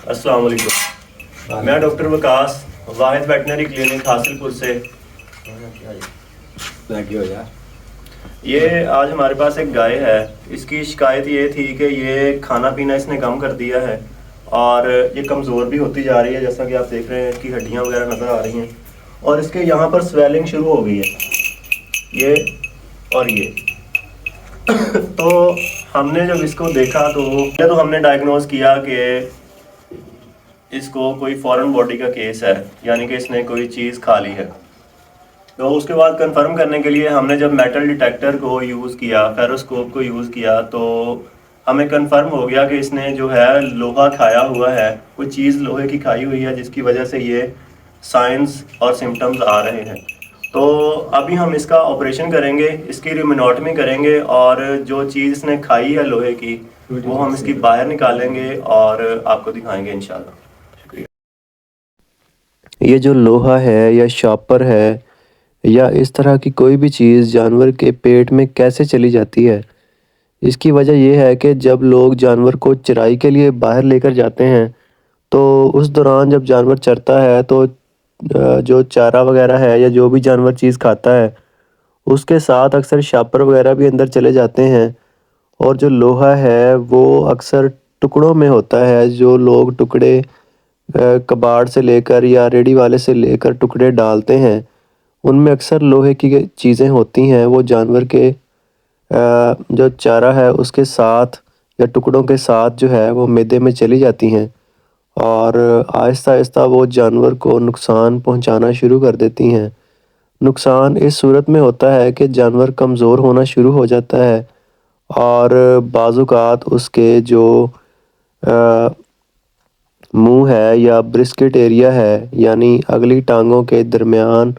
अस्सलाम वालेकुम। मैं डॉक्टर वकास वाहिद वेटनरी क्लिनिक हासिलपुर से। ये आज हमारे पास एक गाय है। इसकी शिकायत ये थी कि ये खाना पीना इसने कम कर दिया है और ये कमज़ोर भी होती जा रही है, जैसा कि आप देख रहे हैं इसकी हड्डियाँ वगैरह नज़र आ रही हैं और इसके यहाँ पर स्वेलिंग शुरू हो गई है, ये और ये। तो हमने जब इसको देखा तो हमने डायग्नोज किया कि इसको कोई फॉरेन बॉडी का केस है, यानी कि इसने कोई चीज़ खा ली है। तो उसके बाद कंफर्म करने के लिए हमने जब मेटल डिटेक्टर को यूज़ किया, फेरोस्कोप को यूज़ किया, तो हमें कंफर्म हो गया कि इसने जो है लोहा खाया हुआ है, कोई चीज़ लोहे की खाई हुई है, जिसकी वजह से ये साइंस और सिम्टम्स आ रहे हैं। तो अभी हम इसका ऑपरेशन करेंगे, इसकी रिमोनोटमी करेंगे और जो चीज़ इसने खाई है लोहे की वो हम इसकी बाहर निकालेंगे और आपको दिखाएंगे इंशाल्लाह। ये जो लोहा है या शॉपर है या इस तरह की कोई भी चीज़ जानवर के पेट में कैसे चली जाती है, इसकी वजह यह है कि जब लोग जानवर को चराई के लिए बाहर लेकर जाते हैं तो उस दौरान जब जानवर चरता है तो जो चारा वगैरह है या जो भी जानवर चीज़ खाता है उसके साथ अक्सर शॉपर वगैरह भी अंदर चले जाते हैं। और जो लोहा है वो अक्सर टुकड़ों में होता है, जो लोग टुकड़े कबाड़ से लेकर या रेडी वाले से लेकर टुकड़े डालते हैं उनमें अक्सर लोहे की चीज़ें होती हैं। वो जानवर के जो चारा है उसके साथ या टुकड़ों के साथ जो है वो मैदे में चली जाती हैं और आहिस्ता आहिस्ता वो जानवर को नुकसान पहुंचाना शुरू कर देती हैं। नुकसान इस सूरत में होता है कि जानवर कमज़ोर होना शुरू हो जाता है और बाज़-औक़ात उसके जो मुंह है या ब्रिस्केट एरिया है, यानी अगली टांगों के दरमियान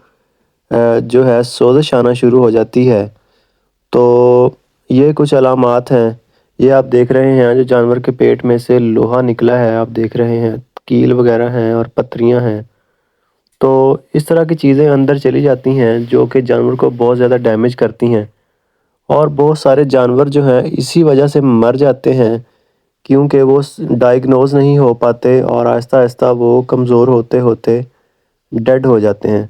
जो है सोज़श आना शुरू हो जाती है। तो ये कुछ अलामात हैं। ये आप देख रहे हैं जो जानवर के पेट में से लोहा निकला है, आप देख रहे हैं कील वगैरह हैं और पत्रियां हैं। तो इस तरह की चीज़ें अंदर चली जाती हैं जो कि जानवर को बहुत ज़्यादा डैमेज करती हैं और बहुत सारे जानवर जो हैं इसी वजह से मर जाते हैं क्योंकि वो डायग्नोज नहीं हो पाते और आहिस्ता आहिस्ता वो कमज़ोर होते होते डेड हो जाते हैं।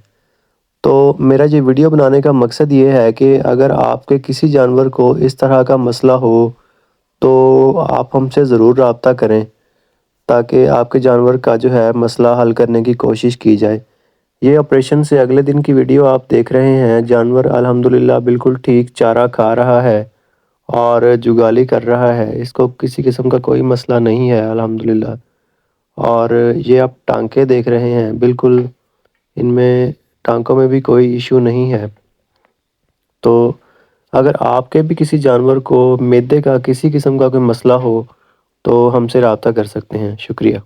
तो मेरा ये वीडियो बनाने का मकसद ये है कि अगर आपके किसी जानवर को इस तरह का मसला हो तो आप हमसे ज़रूर रब्ता करें ताकि आपके जानवर का जो है मसला हल करने की कोशिश की जाए। ये ऑपरेशन से अगले दिन की वीडियो आप देख रहे हैं। जानवर अल्हम्दुलिल्लाह बिल्कुल ठीक चारा खा रहा है और जुगाली कर रहा है, इसको किसी किस्म का कोई मसला नहीं है अल्हम्दुलिल्लाह। और ये आप टांके देख रहे हैं, बिल्कुल इनमें टांकों में भी कोई इशू नहीं है। तो अगर आपके भी किसी जानवर को मैदे का किसी किस्म का कोई मसला हो तो हमसे रब्ता कर सकते हैं। शुक्रिया।